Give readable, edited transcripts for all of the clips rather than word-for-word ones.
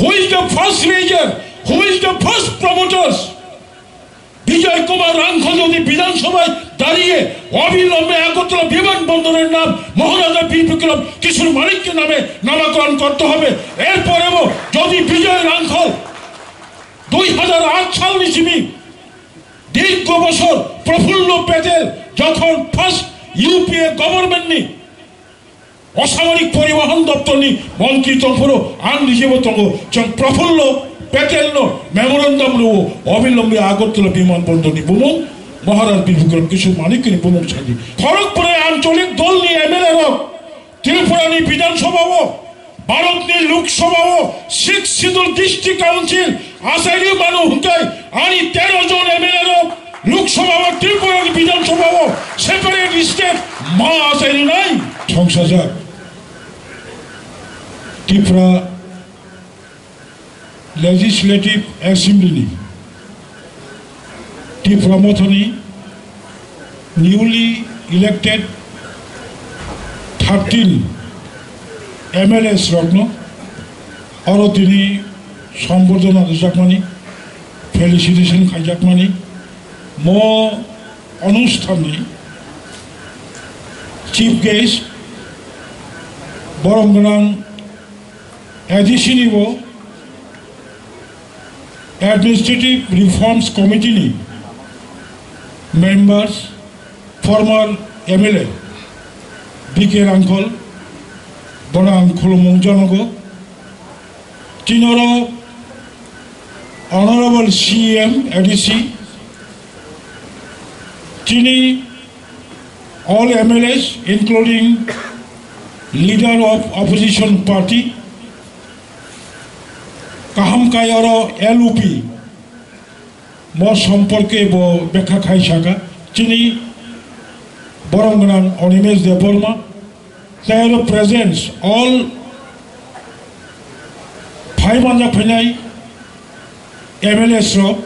Who is the first raiser? Who is the first promoters? বিজয় কুমার রাঙ্খল যদি বিধানসভায় দাঁড়িয়ে অবিলম্বে আগরতলা বিমানবন্দরের নাম মহারাজা বীর বিক্রম কিশোর মানিক্যের নামে নামকরণ করতে হবে। এরপরেও যদি বিজয় রাঙ্খল 2008 সাল নিছিমি দীর্ঘ বছর প্রফুল্ল প্যাটেল যখন ফার্স্ট ইউপিএ গভর্নমেন্ট নি অসামরিক পরিবহন দপ্তর নি মন্ত্রী তরফর আনরিজেব তঙ্গ প্রফুল্ল প্যাটেল নো মেমোরেন্ডাম লো অবিলম্বে আগরতলা বিমানবন্দর নি বুমো মহারাজ বীর বিক্রম কিশোর মানিক্য নি বুমো ছাড়ি খড়গপুরে আঞ্চলিক দল নি এমএলএ রক ত্রিপুরা নি বিধানসভা ও ভারত নি লোকসভা ও 6 শিডিউল ডিস্ট্রিক্ট কাউন্সিল আসাইরি মানু হুকাই আনি 13 জন এমএলএ রক লোকসভা ও ত্রিপুরা নি বিধানসভা ও সেপারেট স্টেট মা আসাইরি নাই সংসদ Tripura Legislative Assembly Tripura Mothoni newly elected 13 MLAs Ragno Orotini Sambordhana Jakmani Felicitation Khajakmani Mo Anusthani Chief Guest Boromganang Adishinivo Administrative Reforms Committee members, former MLA B.K. Rankol, Bonang Khulumongjonogo, Tinoro, Honorable CM ADC, Tini, all MLAs including leader of opposition party, কাহাম কায়র এলউপি ম সম্পর্কে ব্যাখ্যা খাই শাখা চিনি বরংগনান অনিমেষ দেববর্মা তার presence all five আঞ্জা ফেনাই MLS rock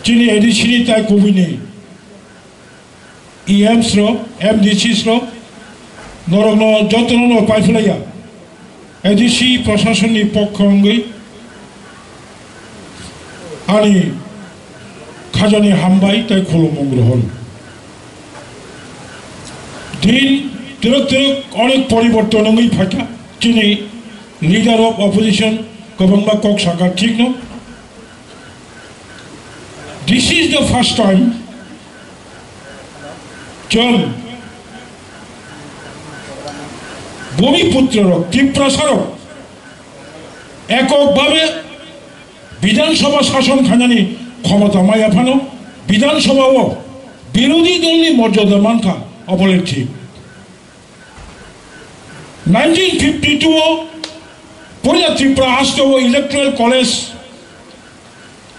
চিনি এডিসিনি তাই কবিনি ইএমস রক এমডিসিস রক নরগ্ন যত্ন পাইফলাইয়া এডিসি প্রশাসনিক পক্ষ অঙ্গে আনি খাজানি হামবাই তাই খুলমগ্রহণ দিন তিরক তিরক অনেক পরিবর্তন অঙ্গই ফাঁকা চিনি লিডার অফ অপোজিশন গভর্নমেন্ট কক শাখা ঠিক ন this is the first time চল ভূমিপুত্ররক ত্রিপ্রাসারক এককভাবে বিধানসভা শাসন খানানি ক্ষমতা মায়াফানো বিধানসভাও বিরোধী দলনি মর্যাদা মানখা অবলের ঠিক 1952 পরে ত্রিপুরা হাস্ত ইলেকট্রাল কলেজ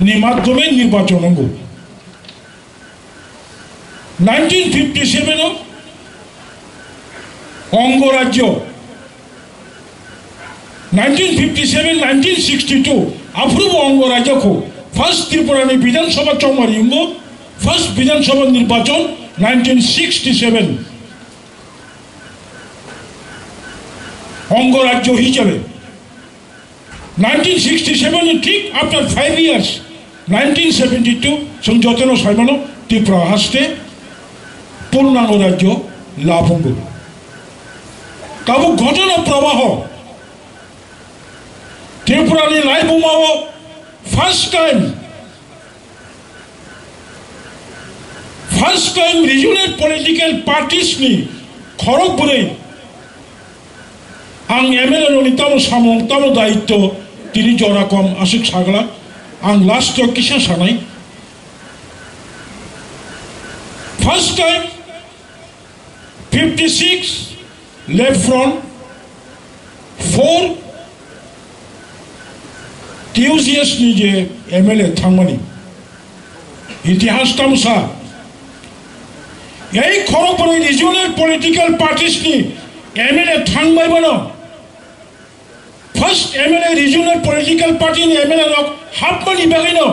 নি মাধ্যমে নির্বাচন অঙ্গ 1957 অঙ্গরাজ্য 1957-1962 अफ्रूव अंगराज्य को फर्स्ट त्रिपुरा ने विधानसभा चौमारी फर्स्ट विधानसभा निर्वाचन 1967 अंगराज्य हिसाब 1967 ठीक आफ्टर 5 years 1972 संजोतन साइमानो त्रिपुरा हस्ते पूर्णांग राज्य लाभंग काबू घटना प्रवाह त्रिपुरा ने लाइव उमाओ first time regional political parties नि खड़गपुरे आं एमएलए नि तम सामं तम दायित्व तिनि जराकम आशिक सागला आं लास्ट किसा सानाय first time 56 left front 4 TUJS নিজে এমএলএ থাংমানি ইতিহাস তামসা এই খড়গপুরে রিজনাল পলিটিক্যাল পার্টিস নি এমএলএ থাংমাইবানো first MLA regional political party নি এমএলএ লক হাফমানি বাগাইনো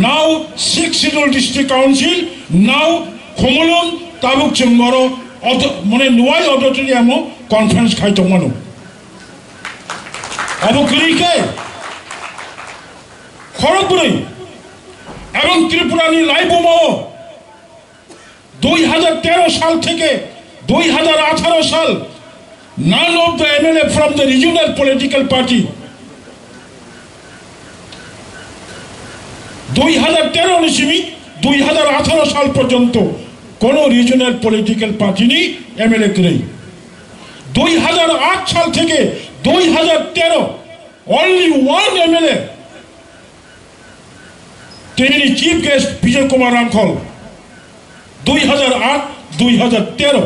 নাও 6 শিডিউল ডিস্ট্রিক্ট কাউন্সিল নাও খমলম তাবুক চেম্বরো মানে নোয়াই অডিটোরিয়ামো কনফারেন্স খাইতমানো অবকরিকে খড়গপুরে এবং ত্রিপুরানি লাইবোমাও 2013 সাল থেকে 2018 সাল none of the MLA from the regional political party 2013 নিশিমি 2018 সাল পর্যন্ত কোন রিজনাল পলিটিক্যাল পার্টি নেই এমএলএ করে 2008 সাল থেকে 2013 only one MLA তিনি চিফ গেস্ট বিজয় কুমার রাঙ্খল 2008 2013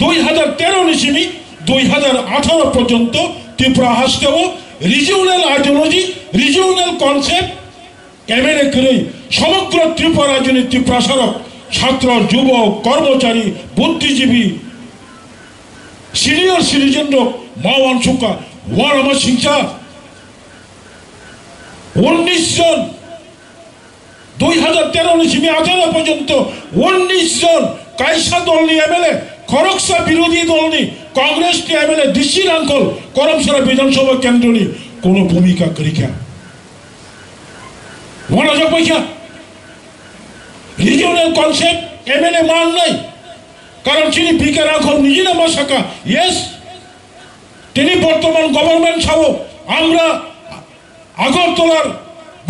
2013 নিশিমি 2018 পর্যন্ত ত্রিপুরা হাসতেও regional ideology regional concept MLA করে সমগ্র ত্রিপুরা রাজনীতি প্রসারক ছাত্র যুবক কর্মচারী বুদ্ধিজীবী সিনিয়র সিটিজেন মাওয়ান সুকা ওয়ারামা সিংসা 19 জন 2013 নিশিমি 18 পর্যন্ত 19 জন কাইসা দলনি এমএলএ খড়গসা বিরোধী দলনি কংগ্রেস এমএলএ ডিসি রাঙ্কল করমসরা বিধানসভা কেন্দ্রনি কোনো ভূমিকা করিকা মনোযোগ পয়সা রিজিওনাল কনসেপ্ট এমএলএ মান নাই কারণ তিনি বিকে রাঙ্কল নিজে নামা শাখা ইয়েস তিনি বর্তমান গভর্নমেন্ট সহ আমরা আগরতলার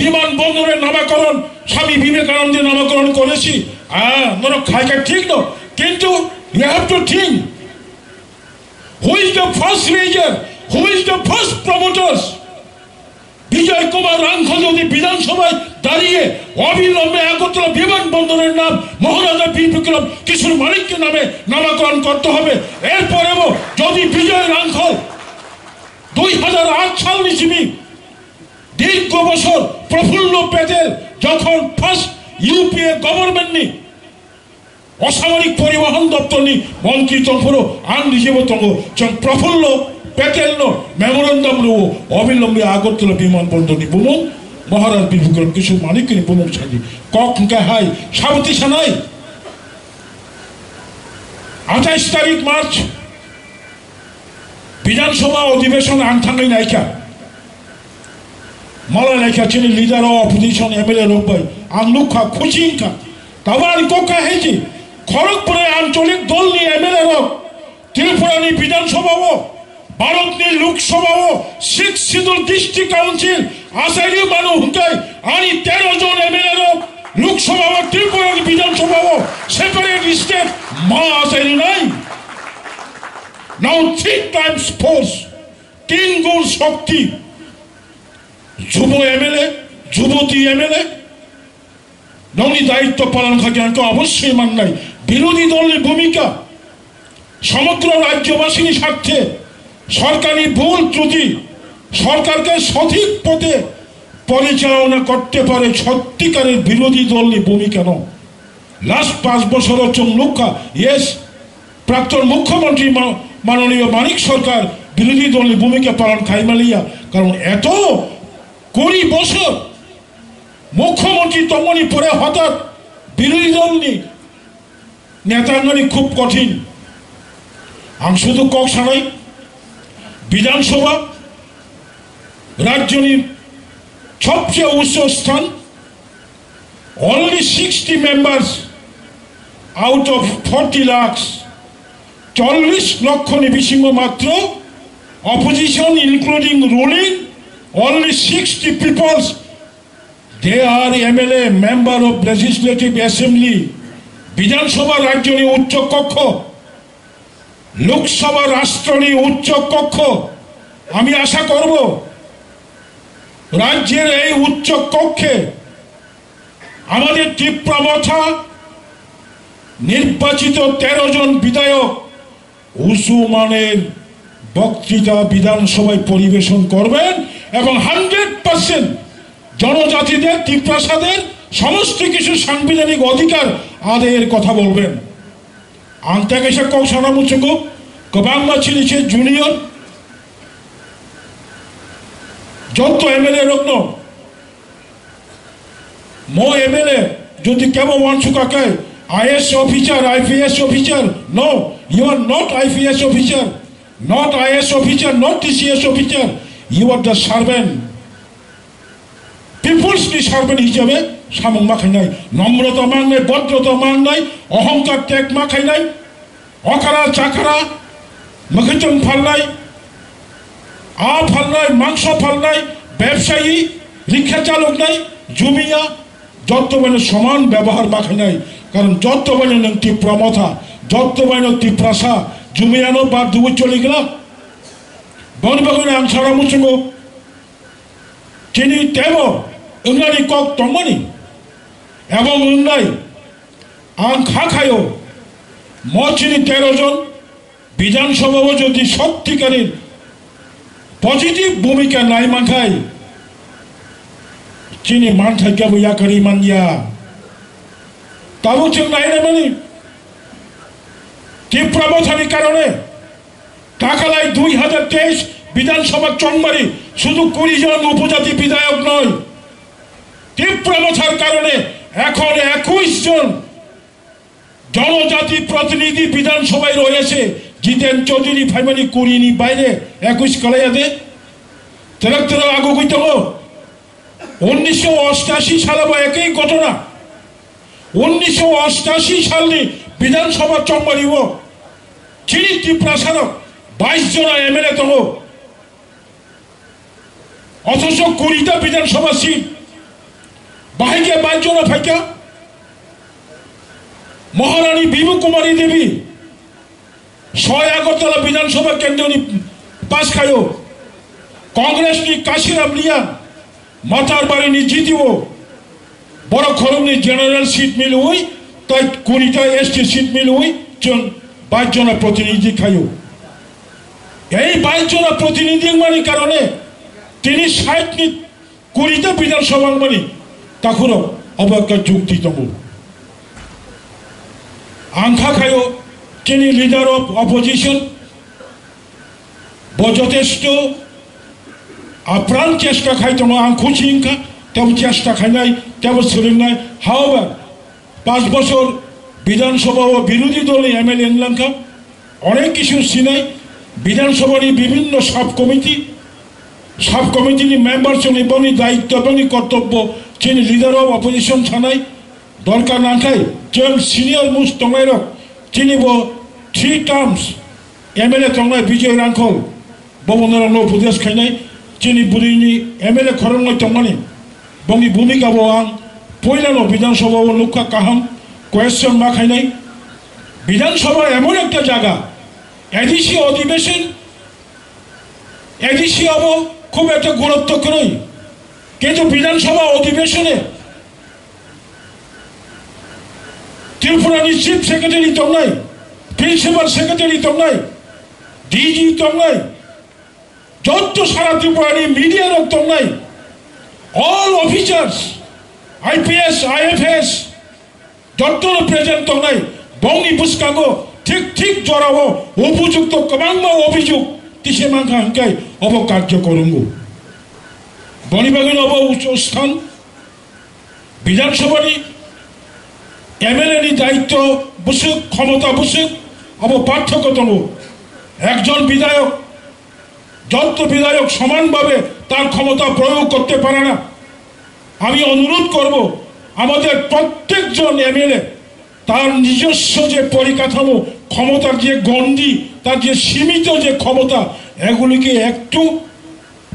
বিমানবন্দরের নামকরণ স্বামী বিবেকানন্দের নামকরণ করেছি খাইকা ঠিক না কিন্তু you have to think who is the first leader, who is the first promoters বিজয় কুমার রাঙ্খল যদি বিধানসভায় দাঁড়িয়ে অবিলম্বে আগরতলা বিমানবন্দরের নাম মহারাজা বীর বিক্রম কিশোর মানিক্য নামে নামকরণ করতে হবে এরপরেও যদি বিজয় রাঙ্খল 2008 সাল নিশিমি দীর্ঘ বছর প্রফুল্ল প্যাটেল যখন ফার্স্ট ইউপিএ গভর্নমেন্ট নি অসামরিক পরিবহন দপ্তর নি মন্ত্রী তরফরও আনরিজেবতঙ্গ প্রফুল্ল প্যাটেল মেমোরেন্ডাম লো অবিলম্বে আগরতলা বিমানবন্দর নি বুমুং মহারাজ বীর বিক্রম কিশোর মানিক্য নি বুমুং সাজি কক হাই সাবতী সানাই 28 তারিখ মার্চ বিধানসভা অধিবেশন আনথাঙ্গাই নাইকা মালা লেখা চিনি লিডার অফ অপোজিশন এমএলএ রোববাই আংলুখা খুচিংখা তাবার কোকা হেজি খড়গপুরে আঞ্চলিক দল নিয়ে এমএলএ রক ত্রিপুরানি বিধানসভাও ভারতনি লোকসভাও 6 শিডিউল ডিস্ট্রিক্ট কাউন্সিল আসাইরি মানু হুকাই আনি 13 জন এমএলএ রক লোকসভাও ত্রিপুরানি বিধানসভাও সেপারেট স্টেট মা আসাইরি নাই নাও 3 টাইমস ফোর্স 3 গুণ শক্তি যুব এমএলএ যুবতী এমএলএ ননি দায়িত্ব পালন থাকে অবশ্যই মান নাই বিরোধী দলের ভূমিকা সমগ্র রাজ্যবাসীর স্বার্থে সরকারি ভুল ত্রুটি সরকারকে সঠিক পথে পরিচালনা করতে পারে সত্যিকারের বিরোধী দলের ভূমিকা নয় লাস্ট 5 বছর চমলুকা ইয়েস প্রাক্তন মুখ্যমন্ত্রী মাননীয় মানিক সরকার বিরোধী দলের ভূমিকা পালন খাইমালিয়া কারণ এত 20 বছর মুখ্যমন্ত্রী তমনি পরে হঠাৎ বিরোধী দল নেতাঙ্গনি খুব কঠিন আম শুধু কক সানাই বিধানসভা রাজ্যনির সবচেয়ে উচ্চ স্থান only 60 members out of 40 lakhs 40 লক্ষ নিবিসিংহ মাত্র opposition including ruling only 60 people they are MLA member of legislative assembly বিধানসভা রাজ্যনি উচ্চ কক্ষ লোকসভা রাষ্ট্রনি উচ্চ কক্ষ আমি আশা করব রাজ্যের এই উচ্চ কক্ষে আমাদের ত্রিপুরা মথা নির্বাচিত 13 জন বিধায়ক উঁচু মানের বক্তৃতা বিধানসভায় পরিবেশন করবেন এবং 100% জনজাতিদের ত্রিপ্রাসাদের সমস্ত কিছু সাংবিধানিক অধিকার আদায়ের কথা বলবেন আন্তাকেশা কক সানামুচুকো কবাং মাছিলিছে জুনিয়র যত এমএলএ রত্ন মো এমএলএ যদি কেবল ওয়ানসুকাকে IAS officer, IPS officer, no, you are not IPS officer, not IAS officer, not TCS officer. You are the servant, পিপুলসনি সার্ভেন্ট হিসাবে সামং মাখাই নাই, নম্রতা মান নাই, ভদ্রতা মান নাই, অহংকার ত্যাগ মাখাই নাই, অকারা চাকারা মখচম ফালনাই, ফালনাই, মাংস ফালনাই, ব্যবসায়ী রিক্সা চালক নাই, জুমিয়া যত মানে সমান ব্যবহার মাখাই নাই। কারণ যত মানে নংটি প্রমথা, যত মানে প্রাসা জুমিয়ানো বা দুবু চলে গেলাম বন বাগানে আং সারা মুসুঙ্গো চিনি তেব 응나니 কক দমনি এবং 응নাই আং খাখায়ও মচিনি 13 জন বিধানসভাও যদি সত্যিকারের পজিটিভ ভূমিকা নাই মাথায় চিনি মান থাকে বইয়া করি মানিয়া তাবো চেক নাই না মানে তীব্রমথানি কারণে টাকালাই 2023 বিধানসভা চংমারি শুধু 20 জন উপজাতি বিধায়ক নয়, তীব্রমথার কারণে এখন 21 জন জনজাতি প্রতিনিধি বিধানসভায় রয়েছে। জিতেন চৌধুরী ফাইমানি কুড়িনি বাইরে 21 কলাইয়াতে তেরো আগু কইতম 1988 সালে একই ঘটনা। 1988 সালে বিধানসভা চংমারিব চিনি ত্রিপ্রাসারক 22 জন এমএলএ তহ, অথচ 20টা বিধানসভা সিট বাহিকে 22 জন ফাইকা। মহারানী বিভু কুমারী দেবী 6 আগরতলা বিধানসভা কেন্দ্রনি পাস খায়ো, কংগ্রেসনি কাশিরাম লিয়া মাতার বাড়িনি জিতিব, বড় খরমনি জেনারেল সিট মিল হই তাই 20টা এসটি সিট মিল হই 22 জন প্রতিনিধি খায়ো। এই 22 জন প্রতিনিধি মানে কারণে তিনি 20টা বিধানসভা মানে তখন অবাক্য যুক্তিতম আংখা খায়ো তিনি লিডার অফ অপোজিশন যথেষ্ট আপ্রাণ চেষ্টা খাইতম আং খুশি ইনকা তেমন চেষ্টা খাই নাই তেমন শরীর নাই। হাওয়ার 5 বছর বিধানসভা ও বিরোধী দলের এমএলএ এনলাঙ্কা অনেক কিছু সিনাই বিধানসভার বিভিন্ন সাব কমিটির মেম্বার সঙ্গে বনি দায়িত্ব বনি কর্তব্য চিনি লিডার অফ অপোজিশন থানায় দরকার না খাই যেন সিনিয়র মোস্ট তংলাইরক চিনি 3 টার্মস এমএলএ তংলাই বিজয় রাংখল ববনারা নো প্রদেশ খাইনাই চিনি বুড়িনি এমএলএ খরঙ্গই তংমানি বঙ্গি ভূমিকা আং পয়লানো বিধানসভা ও লুকা কাহাম কোয়েশ্চন মা খাইনাই। বিধানসভা এমন একটা জায়গা এডিসি অধিবেশন এডিসি হব খুব একটা গুরুত্ব নয়, কিন্তু বিধানসভা অধিবেশনে ত্রিপুরানি চিফ সেক্রেটারি তংলাই, প্রিন্সিপাল সেক্রেটারি তংলাই, ডিজি তংলাই, যত সারা ত্রিপুরানি মিডিয়ার তংলাই, অল অফিসার্স আইপিএস আইএফএস যত প্রেজেন্ট তংলাই বঙ্গি বুসকাগো ঠিক জড়াবো উপযুক্ত কমাঙ্গা অভিযোগ তিসে মাংখা হাঙ্কাই অবকার্য করুঙ্গু বনিবাগিন অব উচ্চ স্থান বিধানসভানি এমএলএ দায়িত্ব বসুক ক্ষমতা বসুক অব পার্থক্যতম একজন বিধায়ক যত বিধায়ক সমানভাবে তার ক্ষমতা প্রয়োগ করতে পারে না। আমি অনুরোধ করব আমাদের প্রত্যেকজন এমএলএ তার নিজস্ব যে পরিকাঠামো ক্ষমতার যে গণ্ডি তার যে সীমিত যে ক্ষমতা এগুলিকে একটু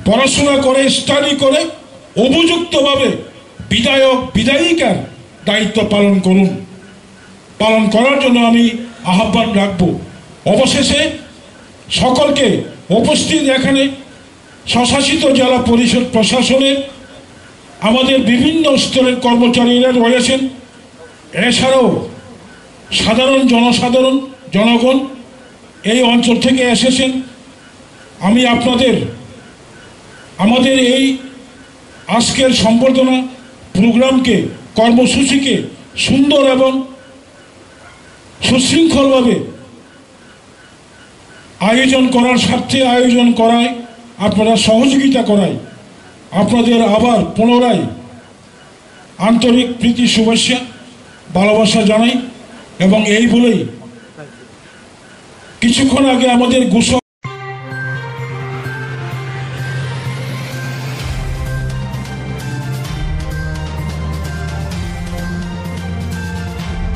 পড়াশোনা করে স্টাডি করে উপযুক্তভাবে বিধায়ক বিধায়িকার দায়িত্ব পালন করুন। পালন করার জন্য আমি আহ্বান রাখব। অবশেষে সকলকে উপস্থিত এখানে স্বশাসিত জেলা পরিষদ প্রশাসনের আমাদের বিভিন্ন স্তরের কর্মচারীরা রয়েছেন, এছাড়াও সাধারণ জনগণ এই অঞ্চল থেকে এসেছেন। আমি আপনাদের আমাদের এই আজকের সম্বর্ধনা প্রোগ্রামকে কর্মসূচিকে সুন্দর এবং সুশৃঙ্খলভাবে আয়োজন করার স্বার্থে আয়োজন করায় আপনারা সহযোগিতা করায় আপনাদের আবার পুনরায় আন্তরিক প্রীতি শুভেচ্ছা ভালোবাসা জানাই। এবং এই বলেই কিছুক্ষণ আগে আমাদের